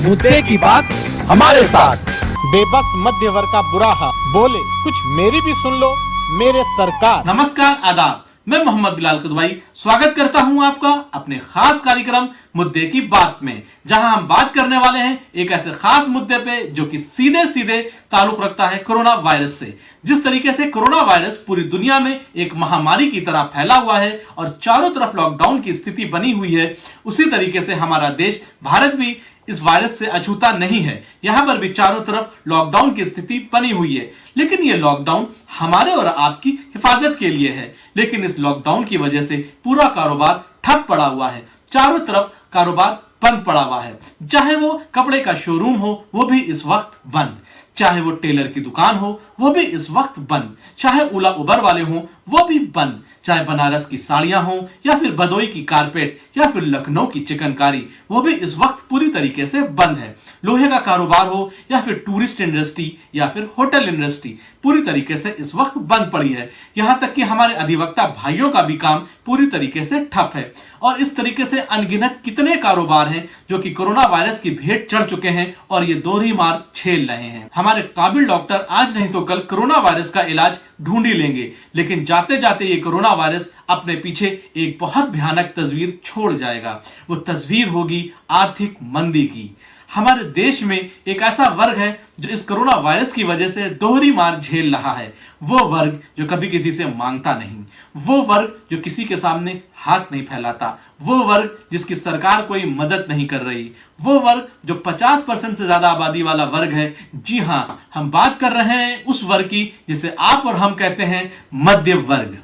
मुद्दे की बात हमारे साथ। बेबस मध्य वर्ग का बुरा हाल बोले कुछ मेरी भी सुन लो मेरे सरकार। नमस्कार, आदाब। मैं मोहम्मद बिलाल कदवाई स्वागत करता हूं आपका अपने खास कार्यक्रम मुद्दे की बात में, जहां हम बात करने वाले हैं एक ऐसे खास मुद्दे पे जो कि सीधे सीधे ताल्लुक रखता है कोरोना वायरस से। जिस तरीके से कोरोना वायरस पूरी दुनिया में एक महामारी की तरह फैला हुआ है और चारों तरफ लॉकडाउन की स्थिति बनी हुई है, उसी तरीके से हमारा देश भारत भी इस वायरस से अछूता नहीं है। यहां पर भी चारों तरफ लॉकडाउन की स्थिति बनी हुई है, लेकिन यह लॉकडाउन हमारे और आपकी हिफाजत के लिए है। लेकिन इस लॉकडाउन की वजह से पूरा कारोबार ठप पड़ा हुआ है, चारों तरफ कारोबार बंद पड़ा हुआ है। चाहे वो कपड़े का शोरूम हो वो भी इस वक्त बंद, चाहे वो टेलर की दुकान हो वो भी इस वक्त बंद, चाहे ओला उबर वाले हो वो भी बंद, चाहे बनारस की साड़ियां हो या फिर भदोई की कारपेट या फिर लखनऊ की चिकनकारी वो भी इस वक्त पूरी तरीके से बंद है। लोहे का कारोबार हो या फिर टूरिस्ट इंडस्ट्री या फिर होटल इंडस्ट्री पूरी तरीके से इस वक्त बंद पड़ी है। यहां तक कि हमारे अधिवक्ता भाइयों का भी काम पूरी तरीके से ठप है। और इस तरीके से अनगिनत कितने कारोबार हैं जो कि कोरोना वायरस की भेंट चढ़ चुके हैं और ये दोहरी मार झेल रहे हैं। हमारे काबिल डॉक्टर आज नहीं तो कल कोरोना वायरस का इलाज ढूंढ ही लेंगे, लेकिन जाते जाते ये कोरोना वायरस अपने पीछे एक बहुत भयानक तस्वीर छोड़ जाएगा। वो तस्वीर होगी आर्थिक मंदी की। हमारे देश में एक ऐसा वर्ग है जो इस कोरोना वायरस की वजह से दोहरी मार झेल रहा है। वो वर्ग जो कभी किसी से मांगता नहीं, वो वर्ग जो किसी के सामने हाथ नहीं फैलाता, वो वर्ग जिसकी सरकार कोई मदद नहीं कर रही, वो वर्ग जो 50% से ज्यादा आबादी वाला वर्ग है। जी हां, हम बात कर रहे हैं उस वर्ग की जिसे आप और हम कहते हैं मध्य वर्ग।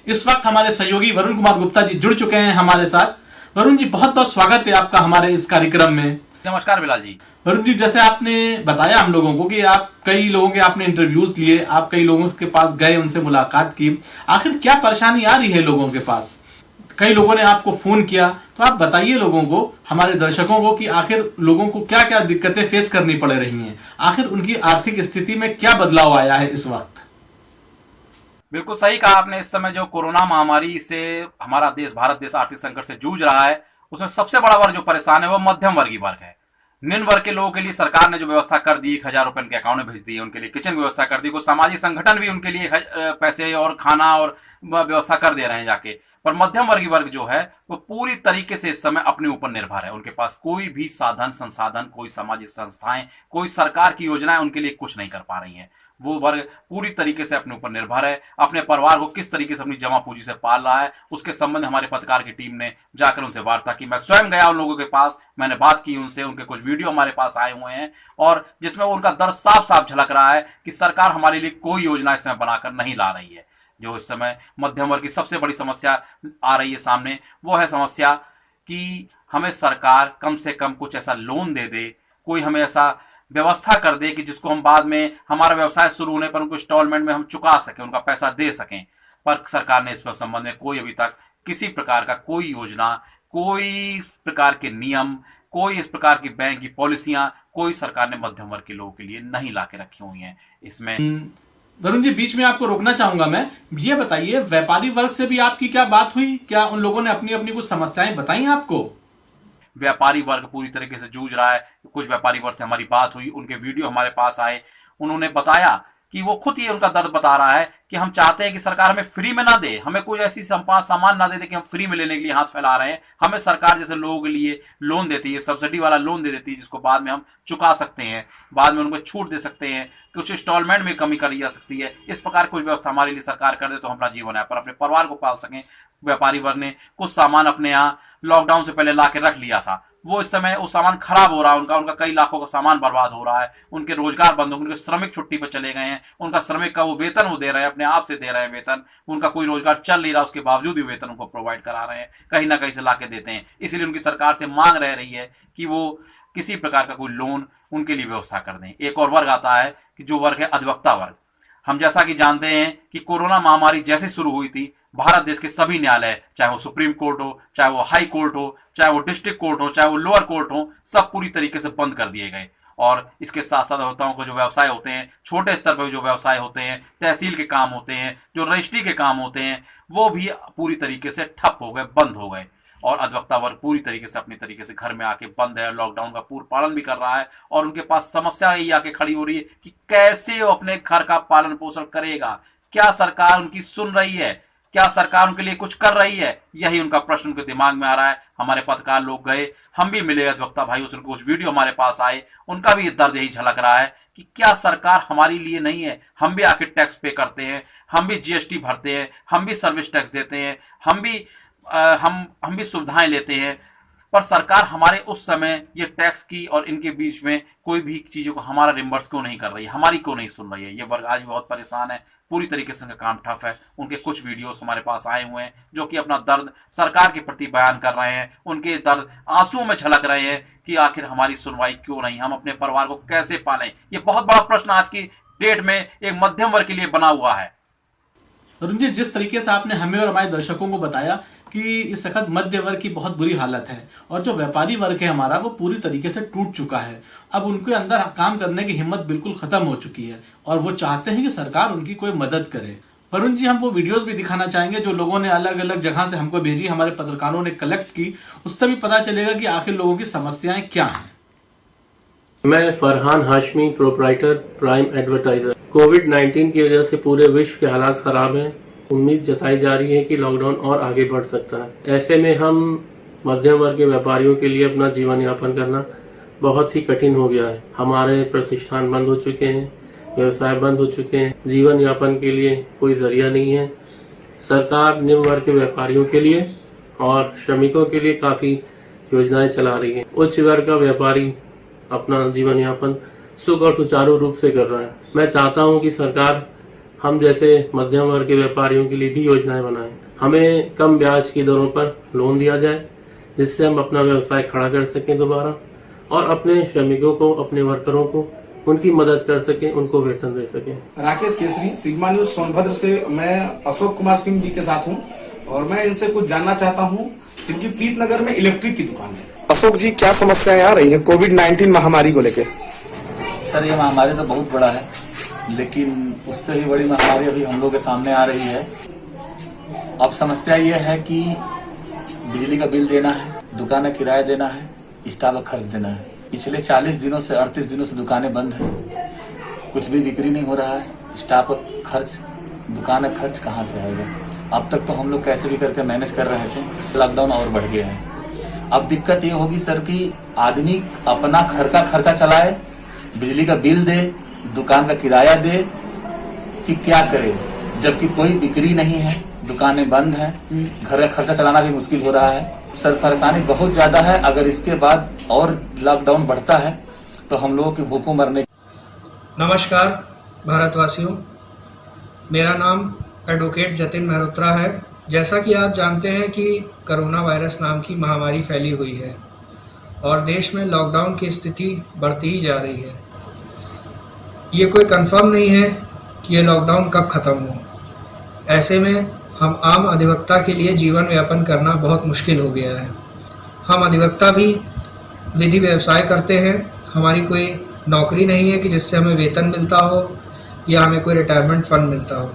इस वक्त हमारे सहयोगी वरुण कुमार गुप्ता जी जुड़ चुके हैं हमारे साथ। वरुण जी, बहुत बहुत स्वागत है आपका हमारे इस कार्यक्रम में। नमस्कार बिलाल जी। वरुण जी, जैसे आपने बताया हम लोगों को कि आप कई लोगों के आपने इंटरव्यूज लिए, आप कई लोगों के पास गए, उनसे मुलाकात की, आखिर क्या परेशानी आ रही है लोगों के पास? कई लोगों ने आपको फोन किया, तो आप बताइए लोगों को, हमारे दर्शकों को, कि आखिर लोगों को क्या क्या दिक्कतें फेस करनी पड़ रही हैं, आखिर उनकी आर्थिक स्थिति में क्या बदलाव आया है इस वक्त? बिल्कुल सही कहा आपने। इस समय जो कोरोना महामारी से हमारा देश, भारत देश आर्थिक संकट से जूझ रहा है, उसमें सबसे बड़ा वर्ग जो परेशान है वो मध्यम वर्गीय वर्ग है। निम्न वर्ग के लोगों के लिए सरकार ने जो व्यवस्था कर दी, 1,000 रुपए उनके अकाउंट में भेज दिए, उनके लिए किचन व्यवस्था कर दी, कुछ सामाजिक संगठन भी उनके लिए पैसे और खाना और व्यवस्था कर दे रहे हैं जाके। पर मध्यम वर्गीय वर्ग जो है वो पूरी तरीके से इस समय अपने ऊपर निर्भर है। उनके पास कोई भी साधन संसाधन, कोई सामाजिक संस्थाएं, कोई सरकार की योजनाएं उनके लिए कुछ नहीं कर पा रही हैं। वो वर्ग पूरी तरीके से अपने ऊपर निर्भर है। अपने परिवार को किस तरीके से अपनी जमा पूंजी से पाल रहा है, उसके संबंध हमारे पत्रकार की टीम ने जाकर उनसे वार्ता की। मैं स्वयं गया उन लोगों के पास, मैंने बात की उनसे, उनके कुछ वीडियो हमारे पास आए हुए हैं और जिसमें वो उनका दर्द साफ साफ झलक रहा है कि सरकार हमारे लिए कोई योजना इस समय बनाकर नहीं ला रही है। जो इस समय मध्यम वर्ग की सबसे बड़ी समस्या आ रही है सामने, वो है समस्या कि हमें सरकार कम से कम कुछ ऐसा लोन दे दे, कोई हमें ऐसा व्यवस्था कर दे कि जिसको हम बाद में हमारा व्यवसाय शुरू होने पर उनको इंस्टॉलमेंट में हम चुका सकें, उनका पैसा दे सकें। पर सरकार ने इस पर संबंध में कोई अभी तक किसी प्रकार का कोई योजना, कोई इस प्रकार के नियम, कोई इस प्रकार की बैंक की पॉलिसियां कोई सरकार ने मध्यम वर्ग के लोगों के लिए नहीं ला के रखी हुई हैं। इसमें वरुण जी, बीच में आपको रोकना चाहूंगा मैं, ये बताइए व्यापारी वर्ग से भी आपकी क्या बात हुई? क्या उन लोगों ने अपनी अपनी कुछ समस्याएं बताई आपको? व्यापारी वर्ग पूरी तरीके से जूझ रहा है। कुछ व्यापारी वर्ग से हमारी बात हुई, उनके वीडियो हमारे पास आए, उन्होंने बताया कि वो खुद ही उनका दर्द बता रहा है कि हम चाहते हैं कि सरकार हमें फ्री में ना दे, हमें कोई ऐसी सामान ना दे दे कि हम फ्री में लेने के लिए हाथ फैला रहे हैं। हमें सरकार जैसे लोगों के लिए लोन देती है, सब्सिडी वाला लोन दे देती है, जिसको बाद में हम चुका सकते हैं, बाद में उनको छूट दे सकते हैं, कुछ इंस्टॉलमेंट में कमी करी जा सकती है। इस प्रकार कुछ व्यवस्था हमारे लिए सरकार कर दे तो हमारा जीवन है पर अपने परिवार को पाल सकें। व्यापारी वर्ग ने कुछ सामान अपने यहाँ लॉकडाउन से पहले ला के रख लिया था, वो इस समय वो सामान खराब हो रहा है, उनका कई लाखों का सामान बर्बाद हो रहा है, उनके रोजगार बंद हो, उनके श्रमिक छुट्टी पर चले गए हैं, उनका श्रमिक का वो वेतन वो दे रहे हैं, अपने आप से दे रहे हैं वेतन, उनका कोई रोजगार चल नहीं रहा, उसके बावजूद भी वेतन उनको प्रोवाइड करा रहे हैं, कहीं ना कहीं से ला के देते हैं। इसलिए उनकी सरकार से मांग रह रही है कि वो किसी प्रकार का कोई लोन उनके लिए व्यवस्था कर दें। एक और वर्ग आता है कि जो वर्ग है अधिवक्ता वर्ग। हम जैसा कि जानते हैं कि कोरोना महामारी जैसे शुरू हुई थी, भारत देश के सभी न्यायालय, चाहे वो सुप्रीम कोर्ट हो, चाहे वो हाई कोर्ट हो, चाहे वो डिस्ट्रिक्ट कोर्ट हो, चाहे वो लोअर कोर्ट हो, सब पूरी तरीके से बंद कर दिए गए और इसके साथ साथ अधिवक्ताओं को जो व्यवसाय होते हैं, छोटे स्तर पर जो व्यवसाय होते हैं, तहसील के काम होते हैं, जो रजिस्ट्री के काम होते हैं, वो भी पूरी तरीके से ठप हो गए, बंद हो गए। और अधिवक्ता वर्ग पूरी तरीके से अपनी तरीके से घर में आके बंद है, लॉकडाउन का पूर्ण पालन भी कर रहा है और उनके पास समस्या यही आके खड़ी हो रही है कि कैसे वो अपने घर का पालन पोषण करेगा। क्या सरकार उनकी सुन रही है? क्या सरकार उनके लिए कुछ कर रही है? यही उनका प्रश्न उनके दिमाग में आ रहा है। हमारे पत्रकार लोग गए, हम भी मिले अधिवक्ता भाई से, कुछ वीडियो हमारे पास आए, उनका भी दर्द यही झलक रहा है कि क्या सरकार हमारे लिए नहीं है? हम भी आखिर टैक्स पे करते हैं, हम भी जीएसटी भरते हैं, हम भी सर्विस टैक्स देते हैं, हम भी सुविधाएं लेते हैं, पर सरकार हमारे उस समय ये टैक्स की और इनके बीच में कोई भी चीज़ों को हमारा रिम्बर्स क्यों नहीं कर रही है, हमारी क्यों नहीं सुन रही है। ये वर्ग आज भी बहुत परेशान है, पूरी तरीके से उनका काम ठप है। उनके कुछ वीडियोस हमारे पास आए हुए हैं जो कि अपना दर्द सरकार के प्रति बयान कर रहे हैं। उनके दर्द आंसू में झलक रहे हैं कि आखिर हमारी सुनवाई क्यों नहीं, हम अपने परिवार को कैसे पालें। ये बहुत बड़ा प्रश्न आज की डेट में एक मध्यम वर्ग के लिए बना हुआ है। अरुण जी, जिस तरीके से आपने हमें और हमारे दर्शकों को बताया कि इस वक्त मध्य वर्ग की बहुत बुरी हालत है और जो व्यापारी वर्ग है हमारा, वो पूरी तरीके से टूट चुका है। अब उनके अंदर काम करने की हिम्मत बिल्कुल खत्म हो चुकी है और वो चाहते हैं कि सरकार उनकी कोई मदद करे। वरुण जी, हम वो वीडियोस भी दिखाना चाहेंगे जो लोगों ने अलग अलग जगह से हमको भेजी, हमारे पत्रकारों ने कलेक्ट की, उससे भी पता चलेगा कि आखिर लोगों की समस्याएं क्या हैं। मैं Farhan Hashmi, proprietor, prime advertiser. कोविड-19 की वजह से पूरे विश्व के हालात खराब हैं। उम्मीद जताई जा रही है कि लॉकडाउन और आगे बढ़ सकता है। ऐसे में हम मध्यम वर्ग के व्यापारियों के लिए अपना जीवन यापन करना बहुत ही कठिन हो गया है। हमारे प्रतिष्ठान बंद हो चुके हैं, व्यवसाय बंद हो चुके हैं, जीवन यापन के लिए कोई जरिया नहीं है। सरकार निम्न वर्ग के व्यापारियों के लिए और श्रमिकों के लिए काफी योजनाएं चला रही है। उच्च वर्ग का व्यापारी अपना जीवन यापन सुख और सुचारू रूप से कर रहा है। मैं चाहता हूं कि सरकार हम जैसे मध्यम वर्ग के व्यापारियों के लिए भी योजनाएं बनाए। हमें कम ब्याज की दरों पर लोन दिया जाए जिससे हम अपना व्यवसाय खड़ा कर सकें दोबारा और अपने श्रमिकों को, अपने वर्करों को उनकी मदद कर सकें, उनको वेतन दे सकें। राकेश केसरी, सिग्मा न्यूज सोनभद्र से मैं अशोक कुमार सिंह जी के साथ हूं और मैं इनसे कुछ जानना चाहता हूं जिनकी प्रीतनगर में इलेक्ट्रिक की दुकान है। अशोक जी, क्या समस्याएं आ रही है कोविड-19 महामारी को लेकर? सर, ये महामारी तो बहुत बड़ा है, लेकिन उससे भी बड़ी महामारी अभी हम लोग के सामने आ रही है। अब समस्या ये है कि बिजली का बिल देना है, दुकान का किराया देना है, स्टाफ का खर्च देना है। पिछले 40 दिनों से 38 दिनों से दुकानें बंद हैं, कुछ भी बिक्री नहीं हो रहा है। स्टाफ का खर्च, दुकान का खर्च कहाँ से आएगा? अब तक तो हम लोग कैसे भी करके मैनेज कर रहे थे, लॉकडाउन और बढ़ गया है। अब दिक्कत ये होगी सर कि आदमी अपना घर का खर्चा चलाए, बिजली का बिल दे, दुकान का किराया दे, कि क्या करे, जबकि कोई बिक्री नहीं है, दुकानें बंद हैं, घर का खर्चा चलाना भी मुश्किल हो रहा है। सर, परेशानी बहुत ज्यादा है। अगर इसके बाद और लॉकडाउन बढ़ता है तो हम लोगों की भूखों मरने। नमस्कार भारतवासियों, मेरा नाम एडवोकेट जतिन मेहरोत्रा है। जैसा कि आप जानते हैं कि कोरोना वायरस नाम की महामारी फैली हुई है और देश में लॉकडाउन की स्थिति बढ़ती ही जा रही है। ये कोई कंफर्म नहीं है कि ये लॉकडाउन कब ख़त्म हो। ऐसे में हम आम अधिवक्ता के लिए जीवन यापन करना बहुत मुश्किल हो गया है। हम अधिवक्ता भी विधि व्यवसाय करते हैं, हमारी कोई नौकरी नहीं है कि जिससे हमें वेतन मिलता हो या हमें कोई रिटायरमेंट फंड मिलता हो।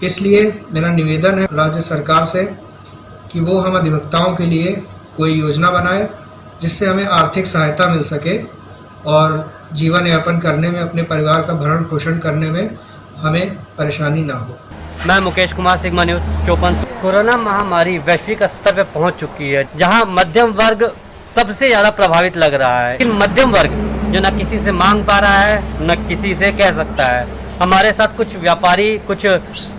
इसलिए मेरा निवेदन है राज्य सरकार से कि वो हम अधिवक्ताओं के लिए कोई योजना बनाए जिससे हमें आर्थिक सहायता मिल सके और जीवन यापन करने में, अपने परिवार का भरण पोषण करने में हमें परेशानी ना हो। मैं Mukesh Kumar, sigma news 54। Corona महामारी वैश्विक स्तर पर पहुंच चुकी है, जहां मध्यम वर्ग सबसे ज़्यादा प्रभावित लग रहा है। लेकिन मध्यम वर्ग जो न किसी से मांग पा रहा है, न किसी से कह सकता है। हमारे साथ कुछ व्यापारी, कुछ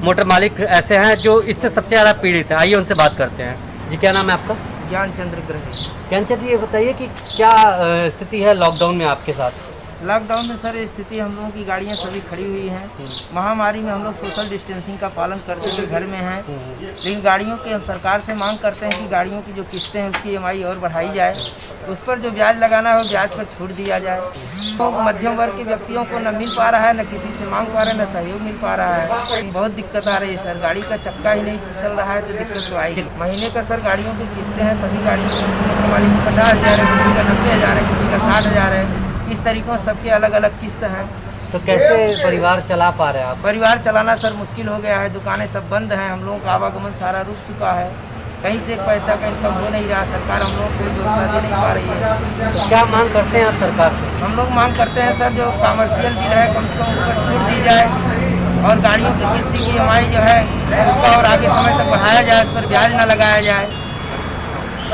मोटर मालिक ऐसे हैं जो इससे सबसे ज़्यादा पीड़ित हैं। आइए उनसे बात करते हैं। जी, क्या नाम है आपका? ज्ञानचंद्र ग्रही। ज्ञानचंद्र, ये बताइए कि क्या स्थिति है लॉकडाउन में आपके साथ? लॉकडाउन में सर स्थिति, हम लोगों की गाड़ियां सभी खड़ी हुई हैं। महामारी में हम लोग सोशल डिस्टेंसिंग का पालन करते हुए घर में हैं, लेकिन गाड़ियों के हम सरकार से मांग करते हैं कि गाड़ियों की जो किस्तें हैं उसकी EMI और बढ़ाई जाए, उस पर जो ब्याज लगाना है वो ब्याज पर छूट दिया जाए। तो मध्यम वर्ग के व्यक्तियों को न मिल पा रहा है, न किसी से मांग पा रहा है, न सहयोग मिल पा रहा है। बहुत दिक्कत आ रही है सर, गाड़ी का चक्का ही नहीं चल रहा है तो दिक्कत तो आएगी। महीने का सर गाड़ियों की किस्तें हैं, सभी गाड़ियों की 50,000 है, किसी का 90,000 है, किसी का 60,000 है। इस तरीक़ों से सबके अलग अलग किस्त हैं। तो कैसे परिवार चला पा रहे हैं आप? परिवार चलाना सर मुश्किल हो गया है, दुकानें सब बंद हैं, हम लोगों का आवागमन सारा रुक चुका है, कहीं से एक पैसा का इनकम हो नहीं रहा, सरकार हम लोग को योजना दे नहीं पा रही है। तो क्या मांग करते हैं आप सरकार से? हम लोग मांग करते हैं सर जो कमर्शियल बिल है कम से कम उस पर छूट दी जाए और गाड़ियों की किस्त की EMI जो है उसका और आगे समय तक बढ़ाया जाए, उस पर ब्याज न लगाया जाए।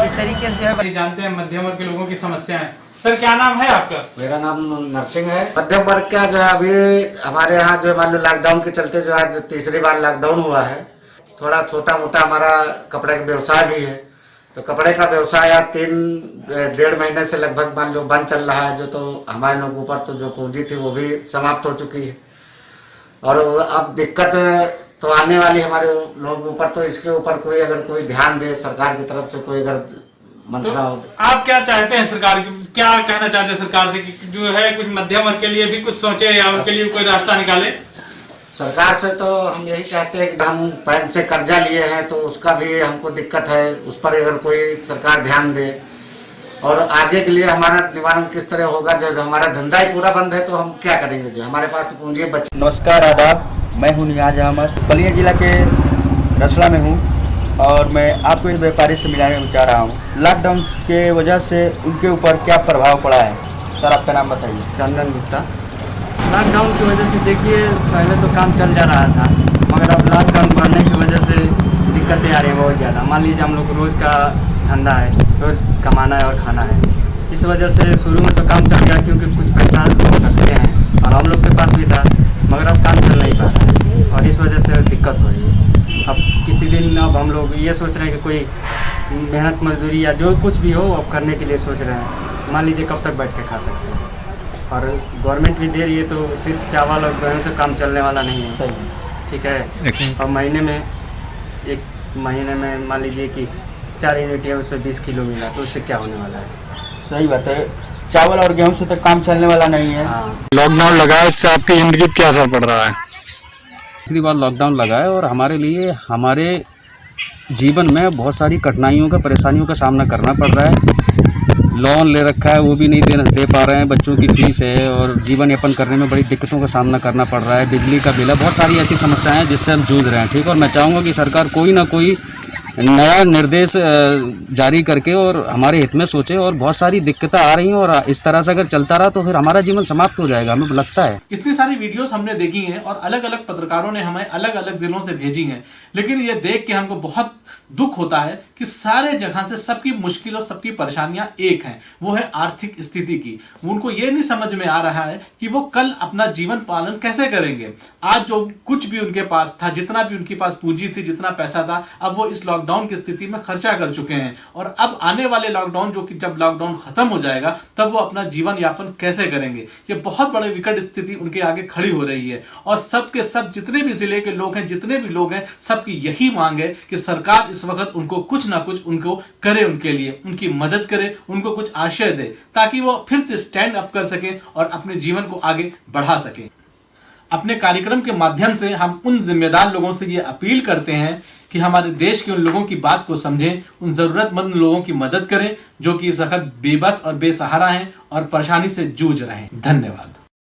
इस तरीके से जो है जानते हैं मध्यम वर्ग के लोगों की समस्याएं। सर क्या नाम है आपका? मेरा नाम नरसिंह है। मध्यम वर्ग का जो है अभी हमारे यहाँ जो मान लो लॉकडाउन के चलते जो है तीसरी बार लॉकडाउन हुआ है, थोड़ा छोटा मोटा हमारा कपड़े का व्यवसाय भी है, तो कपड़े का व्यवसाय 3-1.5 महीने से लगभग मान लो बंद चल रहा है, जो तो हमारे लोगों के ऊपर तो जो पूंजी थी वो भी समाप्त हो चुकी है और अब दिक्कत तो आने वाली हमारे लोगों के ऊपर। तो इसके ऊपर कोई अगर कोई ध्यान दे सरकार की तरफ से, कोई अगर मंत्रा हो। आप क्या चाहते हैं सरकार की, क्या कहना चाहते हैं सरकार से कि जो है कुछ मध्यम वर्ग के लिए भी कुछ सोचे या उनके लिए कोई रास्ता निकाले? सरकार से तो हम यही चाहते हैं कि हम बैंक से कर्जा लिए हैं तो उसका भी हमको दिक्कत है, उस पर अगर कोई सरकार ध्यान दे और आगे के लिए हमारा निवारण किस तरह होगा। जो हमारा धंधा ही पूरा बंद है तो हम क्या करेंगे, जो हमारे पास तो पूंजी बची। नमस्कार, आदाब, मैं हूँ नियाज अहमद, बलिया जिला के रसला में हूँ और मैं आपको इस व्यापारी से मिलाने चाह रहा हूँ। लॉकडाउन के वजह से उनके ऊपर क्या प्रभाव पड़ा है? सर आपका नाम बताइए। चंदन गुप्ता। लॉकडाउन की वजह से देखिए पहले तो काम चल जा रहा था, मगर अब लॉकडाउन बढ़ने की वजह से दिक्कतें आ रही हैं बहुत ज़्यादा। मान लीजिए हम लोग रोज़ का धंधा है, रोज़ कमाना है और खाना है, इस वजह से शुरू में तो काम चल गया क्योंकि कुछ पैसा रखते हैं और हम लोग के पास भी था, मगर अब काम चल नहीं पा रहा है और इस वजह से दिक्कत हो रही है। अब किसी दिन अब हम लोग ये सोच रहे हैं कि कोई मेहनत मजदूरी या जो कुछ भी हो अब करने के लिए सोच रहे हैं। मान लीजिए कब तक बैठ के खा सकते हैं और गवर्नमेंट भी दे रही है तो सिर्फ चावल और गेहूं से काम चलने वाला नहीं है। सही, ठीक है। और एक महीने में मान लीजिए कि 4 यूनिट है, उस पर 20 किलो मिला तो उससे क्या होने वाला है? सही बात है, चावल और गेहूं से तो काम चलने वाला नहीं है। लॉकडाउन लगा है, इससे आपकी जिंदगी क्या असर पड़ रहा है? तीसरी बार लॉकडाउन लगा है और हमारे लिए हमारे जीवन में बहुत सारी कठिनाइयों का परेशानियों का सामना करना पड़ रहा है। लोन ले रखा है वो भी नहीं दे पा रहे हैं, बच्चों की फीस है और जीवन यापन करने में बड़ी दिक्कतों का सामना करना पड़ रहा है। बिजली का बिल है, बहुत सारी ऐसी समस्याएं हैं जिससे हम जूझ रहे हैं। ठीक, और मैं चाहूँगा कि सरकार कोई ना कोई नया निर्देश जारी करके और हमारे हित में सोचे। और बहुत सारी दिक्कतें आ रही हैं और इस तरह से अगर चलता रहा तो फिर हमारा जीवन समाप्त हो जाएगा, हमें लगता है। इतनी सारी वीडियोस हमने देखी हैं और अलग अलग पत्रकारों ने हमें अलग अलग जिलों से भेजी हैं, लेकिन ये देख के हमको बहुत दुख होता है कि सारे जगह से सबकी मुश्किल और सबकी परेशानियां एक हैं, वो है आर्थिक स्थिति की। उनको ये नहीं समझ में आ रहा है कि वो कल अपना जीवन पालन कैसे करेंगे। आज जो कुछ भी उनके पास था, जितना भी उनके पास पूंजी थी, जितना पैसा था, अब वो इस लॉकडाउन की स्थिति में खर्चा कर चुके हैं और अब आने वाले लॉकडाउन, जो कि जब लॉकडाउन खत्म हो जाएगा तब वो अपना जीवन यापन कैसे करेंगे। ये बहुत बड़े विकट स्थिति उनके आगे खड़ी हो रही है और सबके सब जितने भी जिले के लोग हैं, जितने भी लोग हैं, सबकी यही मांग है कि सरकार इस वक्त उनको कुछ ना कुछ उनको करे, उनके लिए उनकी मदद करे, उनको कुछ आशय दे ताकि वो फिर से स्टैंड अप कर सके और अपने जीवन को आगे बढ़ा सके। अपने कार्यक्रम के माध्यम से हम उन जिम्मेदार लोगों से ये अपील करते हैं कि हमारे देश के उन लोगों की बात को समझें, उन जरूरतमंद लोगों की मदद करें जो कि इस वक्त बेबस और बेसहारा हैं और परेशानी से जूझ रहे हैं। धन्यवाद।